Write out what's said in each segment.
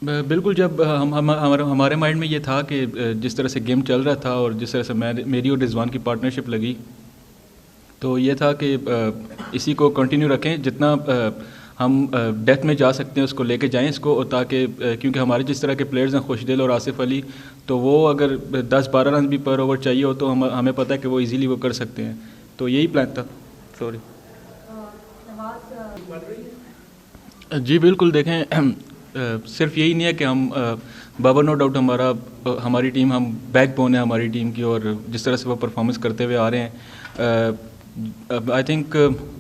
بالکل، جب ہمارے مائنڈ میں یہ تھا کہ جس طرح سے گیم چل رہا تھا اور جس طرح سے میری اور رضوان کی پارٹنرشپ لگی، تو یہ تھا کہ اسی کو کنٹینیو رکھیں، جتنا ہم ڈیتھ میں جا سکتے ہیں اس کو لے کے جائیں اس کو، اور تاکہ کیونکہ ہمارے جس طرح کے پلیئرز ہیں خوش دل اور آصف علی، تو وہ اگر 10-12 رنز بھی پر اوور چاہیے ہو تو ہمیں پتہ ہے کہ وہ ایزیلی وہ کر سکتے ہیں، تو یہی پلان تھا. سوری. جی بالکل، دیکھیں صرف یہی نہیں ہے کہ ہم بابر نو ڈاؤٹ ہماری ٹیم، ہم بیک بون ہے ہماری ٹیم کی، اور جس طرح سے وہ پرفارمنس کرتے ہوئے آ رہے ہیں، آئی تھنک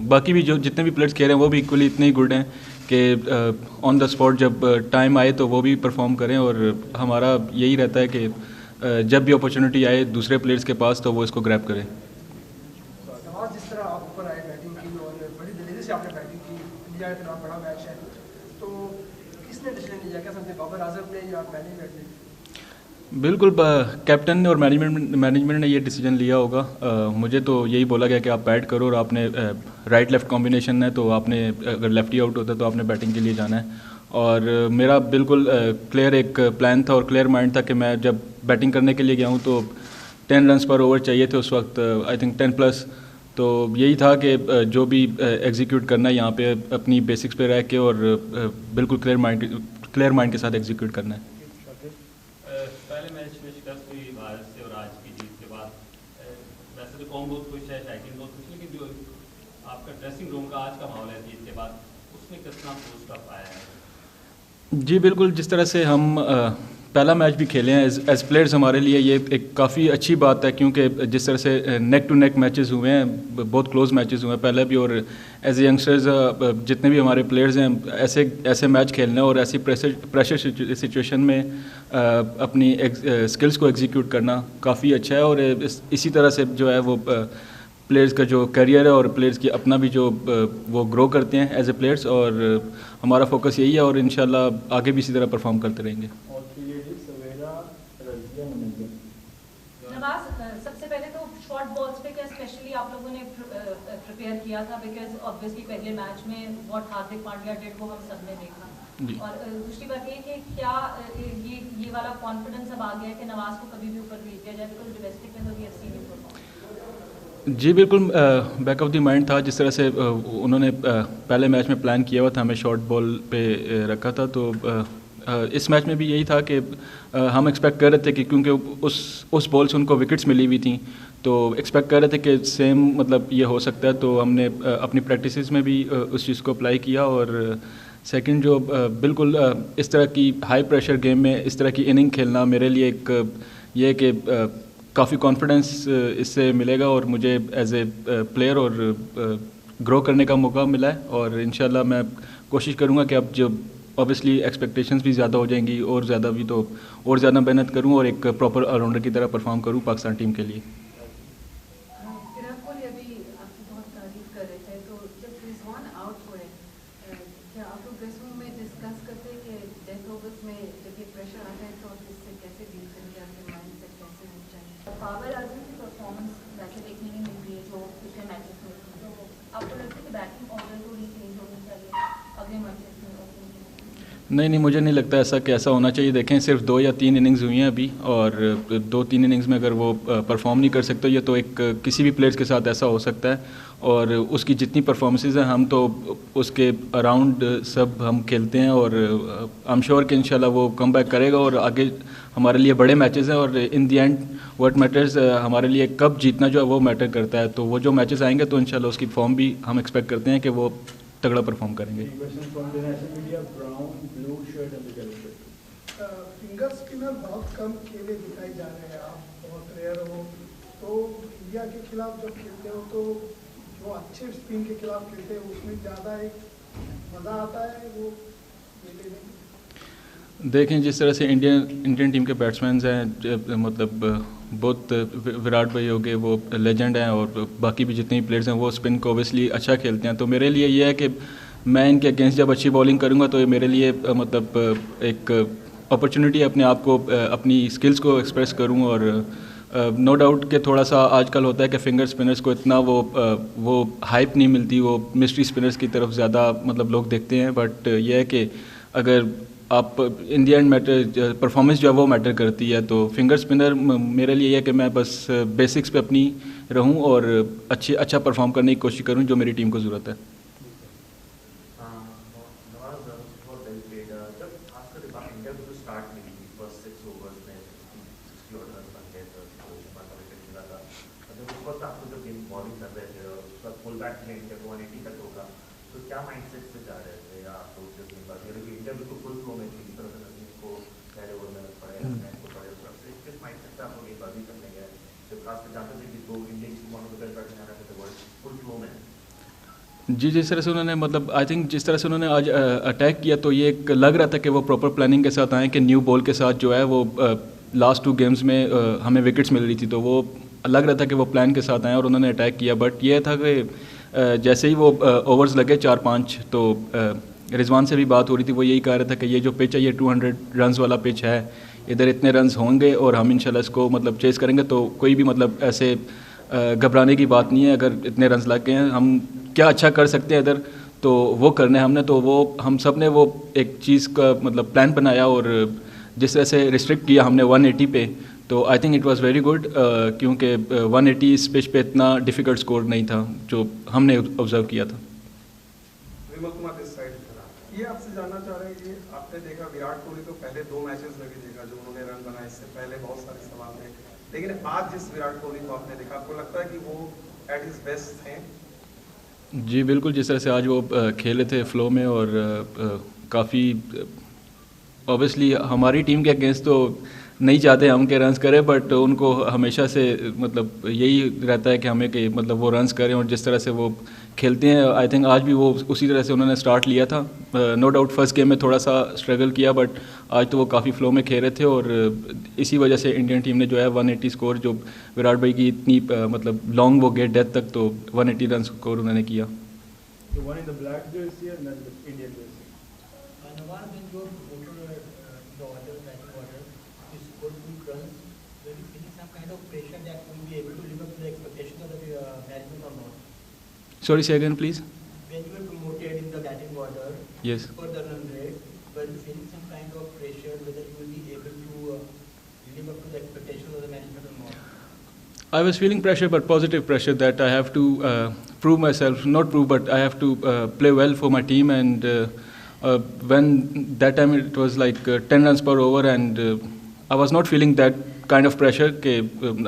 باقی بھی جو جتنے بھی پلیئرس کہہ رہے ہیں وہ بھی ایکولی اتنے ہی گڈ ہیں کہ آن دا اسپاٹ جب ٹائم آئے تو وہ بھی پرفارم کریں، اور ہمارا یہی رہتا ہے کہ جب بھی اپرچونٹی آئے دوسرے پلیئرس کے پاس تو وہ اس کو گریب کریں. جس طرح آپ اوپر آئے بیٹنگ کی اور بڑی دلیری سے آپ نے بیٹنگ کی، انڈیا اتنا بڑا میچ ہے، تو کس نے ڈیسیژن لیا؟ کیا سمجھتے بابر اعظم نے یا مینجمنٹ نے؟ بالکل، کیپٹن نے اور مینجمنٹ نے یہ ڈیسیجن لیا ہوگا. مجھے تو یہی بولا گیا کہ آپ بیٹ کرو، اور آپ نے رائٹ لیفٹ کمبینیشن ہے تو آپ نے اگر لیفٹی آؤٹ ہوتا ہے تو آپ نے بیٹنگ کے لیے جانا ہے، اور میرا بالکل کلیئر ایک پلان تھا اور کلیئر مائنڈ تھا کہ میں جب بیٹنگ کرنے کے لیے گیا ہوں تو 10 رنز پر اوور چاہیے تھے اس وقت، آئی تھنک 10+. تو یہی تھا کہ جو بھی ایگزیکیوٹ کرنا ہے یہاں پہ اپنی بیسکس پہ رہ کے اور بالکل کلیئر مائنڈ کے ساتھ ایگزیکیوٹ کرنا ہے. پہلے میچ میں شکست ہوئی بھارت سے اور آج کی جیت کے بعد ویسے تو قوم بہت خوش ہے، شائقین بہت خوش، لیکن جو آپ کا ڈریسنگ روم کا آج کا ماحول ہے جیت کے بعد، اس میں کتنا خوش کا پایا ہے؟ جی بالکل، جس طرح سے ہم پہلا میچ بھی کھیلے ہیں ایز پلیئرز، ہمارے لیے یہ ایک کافی اچھی بات ہے، کیونکہ جس طرح سے نیک ٹو نیک میچز ہوئے ہیں، بہت کلوز میچز ہوئے ہیں پہلے بھی، اور ایز اے ینگسٹرز جتنے بھی ہمارے پلیئرز ہیں ایسے میچ کھیلنا اور ایسی پریشر سچویشن میں اپنی اسکلز کو ایگزیکیوٹ کرنا کافی اچھا ہے، اور اسی طرح سے جو ہے وہ پلیئرز کا جو کیریئر ہے اور پلیئرز کی اپنا بھی جو وہ گرو کرتے ہیں ایز اے پلیئرز، اور ہمارا فوکس یہی ہے اور انشاءاللہ آگے بھی اسی طرح پرفارم کرتے رہیں گے. نواز، سب سے پہلے تو شارٹ بالز پہ کیا اسپیشلی آپ لوگوں نے پریپیئر کیا تھا؟ بیکاز آبویسلی پہلے میچ میں واٹ ہاردک پانڈیا ڈیڈ وہ ہم سب نے دیکھا، اور دوسری بات یہ کہ کیا یہ والا کانفیڈنس اب آ گیا ہے کہ نواز کو کبھی بھی اوپر بھیج دیا جائے؟ بیکاز ڈومیسٹک میں تو بھی ایف سی نہیں پرفارم. جی بالکل، بیک آف دی مائنڈ تھا، جس طرح سے انہوں نے پہلے میچ میں پلان کیا ہوا تھا، ہمیں شارٹ بال پہ رکھا تھا، تو اس میچ میں بھی یہی تھا کہ ہم ایکسپیکٹ کر رہے تھے کہ کیونکہ اس بال سے ان کو وکٹس ملی ہوئی تھیں، تو ایکسپیکٹ کر رہے تھے کہ سیم مطلب یہ ہو سکتا ہے، تو ہم نے اپنی پریکٹسز میں بھی اس چیز کو اپلائی کیا. اور سیکنڈ جو بالکل اس طرح کی ہائی پریشر گیم میں اس طرح کی اننگ کھیلنا میرے لیے ایک یہ ہے کہ کافی کانفیڈنس اس سے ملے گا، اور مجھے ایز اے پلیئر اور گرو کرنے کا موقع ملا ہے، اور انشاءاللہ میں کوشش کروں گا کہ اب جب اوبیسلی ایکسپیکٹیشنز بھی زیادہ ہو جائیں گی اور زیادہ بھی تو اور زیادہ محنت کروں اور ایک پراپر آل راؤنڈر کی طرح پرفارم کروں پاکستان ٹیم کے لیے. وراٹ کوہلی ابھی آپ کی بہت تعریف کر رہے تھے، تو جب رضوان آؤٹ ہوئے کیا آپ لوگ ڈریسنگ روم میں ڈسکس کرتے کہ ڈیتھ اوورز میں جب یہ پریشر آتا ہے تو اس سے کیسے ڈیل کریں گے، آپ کے مائنڈ سے کیسے ہو جائیں؟ بابر اعظم کی پرفارمنس ویسے دیکھنے نہیں مل رہی ہے جو پچھلے میچز میں تھی، تو آپ کو لگتا ہے کہ بیٹنگ آرڈر تھوڑی چینج ہونی چاہیے اگلے میچز میں؟ نہیں، مجھے نہیں لگتا ایسا کہ ایسا ہونا چاہیے. دیکھیں صرف 2 یا 3 اننگز ہوئی ہیں ابھی، اور 2-3 اننگز میں اگر وہ پرفارم نہیں کر سکتے، یہ تو ایک کسی بھی پلیئرز کے ساتھ ایسا ہو سکتا ہے، اور اس کی جتنی پرفارمنسز ہیں ہم تو اس کے اراؤنڈ سب ہم کھیلتے ہیں، اور آئی ایم شیور کہ انشاءاللہ وہ کم بیک کرے گا، اور آگے ہمارے لیے بڑے میچز ہیں، اور ان دی اینڈ واٹ میٹرز ہمارے لیے کب جیتنا جو ہے وہ میٹر کرتا ہے. تو وہ جو میچز آئیں گے تو انشاءاللہ اس کی فارم بھی ہم ایکسپیکٹ کرتے ہیں کہ وہ تگڑا پرفارم کریں گے. فنگر اسپنر بہت کم کھیلے دکھائی جا رہے ہیں، آپ بہت ریئر ہو، تو انڈیا کے خلاف جب کھیلتے ہو تو جو اچھے اسپن کے خلاف کھیلتے ہیں اس میں زیادہ ایک مزہ آتا ہے وہ کھیلنے میں. دیکھیں جس طرح سے انڈین ٹیم کے بیٹسمینز ہیں، مطلب بہت وراٹ بھائی ہو گئے وہ لیجنڈ ہیں، اور باقی بھی جتنے پلیئرز ہیں وہ اسپن کو اوبیسلی اچھا کھیلتے ہیں. تو میرے لیے یہ ہے کہ میں ان کے اگینسٹ جب اچھی بالنگ کروں گا تو یہ میرے لیے مطلب ایک اپرچونیٹی اپنے آپ کو اپنی اسکلز کو ایکسپریس کروں. اور نو ڈاؤٹ کہ تھوڑا سا آج کل ہوتا ہے کہ فنگر اسپنرز کو اتنا وہ ہائپ نہیں ملتی، وہ مسٹری اسپنرز کی طرف زیادہ مطلب لوگ دیکھتے ہیں. بٹ یہ ہے کہ اگر آپ ان دی اینڈ میٹر پرفارمنس جو ہے وہ میٹر کرتی ہے. تو فنگر اسپنر میرے لیے یہ ہے کہ میں بس بیسکس پہ اپنی رہوں اور اچھا پرفارم کرنے کی کوشش کروں جو میری ٹیم کو ضرورت ہے. جی جس طرح سے انہوں نے مطلب آئی تھنک جس طرح سے انہوں نے آج اٹیک کیا تو یہ ایک لگ رہا تھا کہ وہ پراپر پلاننگ کے ساتھ آئیں کہ نیو بال کے ساتھ جو ہے وہ لاسٹ 2 گیمز میں ہمیں وکٹس مل رہی تھی تو وہ لگ رہا تھا کہ وہ پلان کے ساتھ آئیں اور انہوں نے اٹیک کیا. بٹ یہ تھا کہ جیسے ہی وہ اوورز لگے 4-5 تو رضوان سے بھی بات ہو رہی تھی, وہ یہی کہہ رہا تھا کہ یہ جو پچ ہے یہ 200 رنز والا پچ ہے, ادھر اتنے رنز ہوں گے اور ہم انشاءاللہ اس کو مطلب چیز کریں گے. تو کوئی بھی مطلب ایسے گھبرانے کی بات نہیں ہے, اگر اتنے رنز لگ گئے ہیں ہم کیا اچھا کر سکتے ہیں ادھر تو وہ کرنا ہے ہم نے. تو وہ ہم سب نے وہ ایک چیز کا مطلب پلان بنایا اور جس طرح سے ریسٹرکٹ کیا ہم نے 180 پہ, تو I think it was very good کیونکہ 180 اس پچ پہ اتنا ڈیفیکلٹ اسکور نہیں تھا جو ہم نے آبزرو کیا تھا. یہ آپ سے جاننا چاہ رہے ہیں کہ آپ نے دیکھا وراٹ کوہلی تو پہلے 2 میچز میں بھی دیکھا جو انہوں نے رن بنائے, اس سے پہلے بہت سارے سوال تھے, لیکن آج جس وراٹ کوہلی کو آپ نے دیکھا آپ کو لگتا ہے کہ وہ ایٹ ہز بیسٹ تھے؟ جی بالکل, جس طرح سے آج وہ کھیلے تھے فلو میں اور کافی اوبیسلی ہماری ٹیم کے اگینسٹ تو نہیں چاہتے ہم کہ رنز کریں, بٹ ان کو ہمیشہ سے مطلب یہی رہتا ہے کہ ہمیں کہ مطلب وہ رنز کریں, اور جس طرح سے وہ کھیلتے ہیں آئی تھنک آج بھی وہ اسی طرح سے انہوں نے اسٹارٹ لیا تھا. نو ڈاؤٹ فرسٹ گیم میں تھوڑا سا اسٹرگل کیا, بٹ آج تو وہ کافی فلو میں کھیل رہے تھے اور اسی وجہ سے انڈین ٹیم نے جو ہے 180 اسکور جو وراٹ بھائی کی اتنی مطلب لانگ وہ گئے ڈیتھ تک, تو 180 رن اسکور انہوں نے کیا. Sorry, say again, please. When you were promoted in the batting order, Yes. for the run rate, were you feeling some kind of pressure whether you will be able to live up to the expectations of the management or not? I was feeling pressure, but positive pressure that I have to prove myself, not prove, but I have to play well for my team. And when that time it was like 10 runs per over, and I was not feeling that kind of pressure,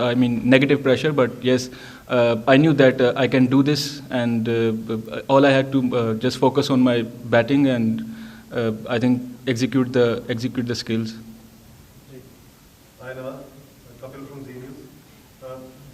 I mean negative pressure, but yes, I knew that I can do this, and all I had to just focus on my batting and I think execute the skills. Hi Nawaz, Kapil from Z News.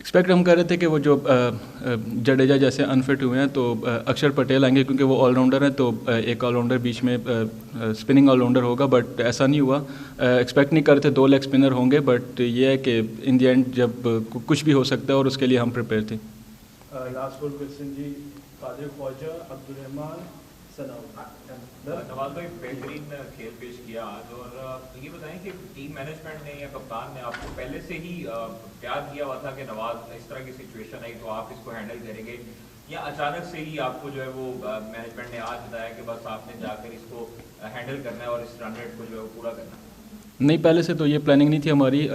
Expect ہم کر رہے تھے کہ وہ جو جڈیجا جیسے انفٹ ہوئے ہیں تو اکشر پٹیل آئیں گے کیونکہ وہ آل راؤنڈر ہیں, تو ایک آل راؤنڈر بیچ میں اسپننگ آل راؤنڈر ہوگا, بٹ ایسا نہیں ہوا. ایکسپیکٹ نہیں کر رہے تھے 2 لیگ اسپنر ہوں گے, بٹ یہ ہے کہ ان دی اینڈ جب کچھ بھی ہو سکتا ہے اور اس کے لیے ہم پریپیئر تھے. لاسٹ کوسچن جی, قادر خواجہ, عبدالرحمان, نواز بھائی بہترین کھیل پیش کیا آج, اور یہ بتائیں کہ ٹیم مینجمنٹ نے یا کپتان نے آپ کو پہلے سے ہی پیار کیا ہوا تھا کہ نواز اس طرح کی سچویشن آئی تو آپ اس کو ہینڈل کریں گے, یا اچانک سے ہی آپ کو جو ہے وہ مینجمنٹ نے آج بتایا کہ بس آپ نے جا کر اس کو ہینڈل کرنا ہے اور اس رن ریٹ کو جو ہے وہ پورا کرنا ہے؟ نہیں, پہلے سے تو یہ پلاننگ نہیں تھی ہماری.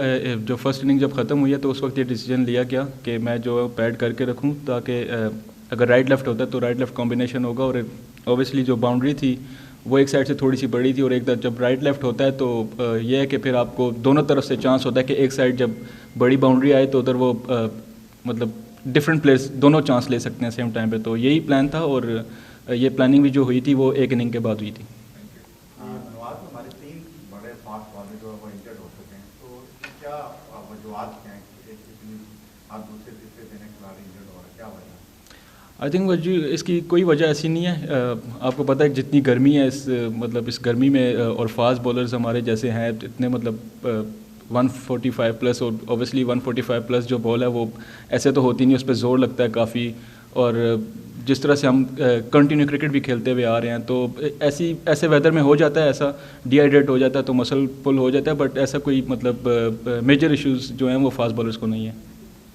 جو فرسٹ اننگ جب ختم ہوئی ہے تو اس وقت یہ ڈیسیجن لیا گیا کہ میں جو پیڈ کر کے رکھوں تاکہ اگر رائٹ لیفٹ ہوتا ہے تو رائٹ لیفٹ کمبینیشن ہوگا, اور اوبیسلی جو باؤنڈری تھی وہ ایک سائڈ سے تھوڑی سی بڑی تھی, اور ایک جب رائٹ لیفٹ ہوتا ہے تو یہ ہے کہ پھر آپ کو دونوں طرف سے چانس ہوتا ہے کہ ایک سائڈ جب بڑی باؤنڈری آئے تو ادھر وہ مطلب ڈفرینٹ پلیئرس دونوں چانس لے سکتے ہیں سیم ٹائم پہ. تو یہی پلان تھا, اور یہ پلاننگ بھی جو ہوئی تھی وہ ایک اننگ کے بعد ہوئی تھی. نواز, ہمارے 3 بڑے فاسٹ بالر جو ہے وہ انجرڈ ہو چکے ہیں, تو کیا وجوہات کیا ہیں کہ آپ دوسرے تیسرے دن کھلاڑی انجرڈ ہو رہا ہے, کیا وجہ؟ آئی تھنک اس کی کوئی وجہ ایسی نہیں ہے. آپ کو پتہ ہے جتنی گرمی ہے اس گرمی میں, اور فاسٹ بولرز ہمارے جیسے ہیں اتنے مطلب 145 پلس, اور اوبیسلی 145 پلس جو بال ہے وہ ایسے تو ہوتی نہیں, اس پہ زور لگتا ہے کافی. اور جس طرح سے ہم کنٹینیو کرکٹ بھی کھیلتے ہوئے آ رہے ہیں تو ایسے ویدر میں ہو جاتا ہے, ایسا ڈی ہائیڈریٹ ہو جاتا ہے تو مسل پل ہو جاتا ہے, بٹ ایسا کوئی مطلب میجر ایشوز جو ہیں وہ فاسٹ بالرز کو نہیں ہے.